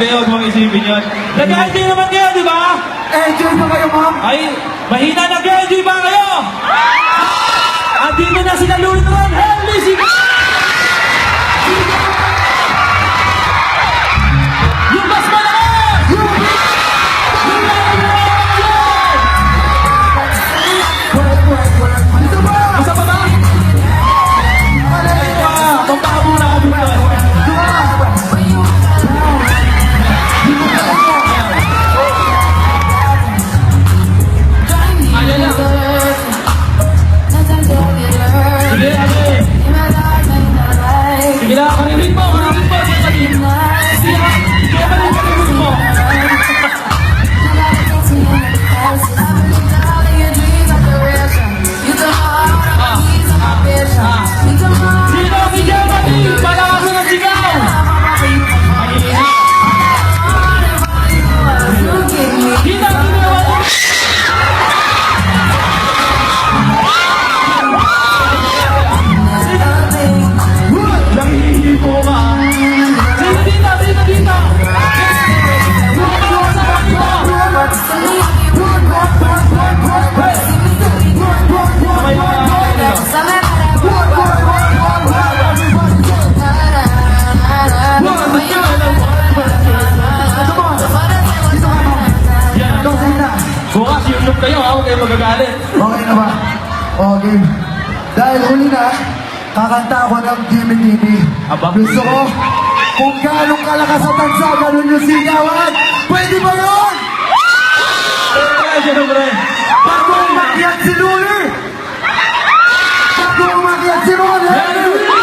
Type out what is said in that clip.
Hindi, huwag mong isipin yun. Nag-enjoy naman kayo, di ba? Enjoy pa kayo, ma'am? Ay, mahina nag-enjoy ba kayo? At dito na sila Lulot Ron, Henry, yung mas malakas! Yung Dito ba? isa pa ba? Ay, pampaka muna kami doon. Ayan na. Sige, ate. Sige na, karinig mo, karinig mo. Sige na, karinig mo. Sino si Germany? Palakasan ang sigaw! Sino ang ginawa mo? Nangihipo ka. Sino dito? Sino dito? May mga bukas YouTube kayo ha, huwag kayo magagalit. Okay na ba? Okay. Dahil huli na, kakanta ako ng Gimme Gimme. Aba. Gusto ko, kung gano'ng kalakas sa tansa, gano'n yung sigawan. Pwede ba yun? Siyempre. Bago umakyat si Luli! Bago umakyat si Ron! Henry!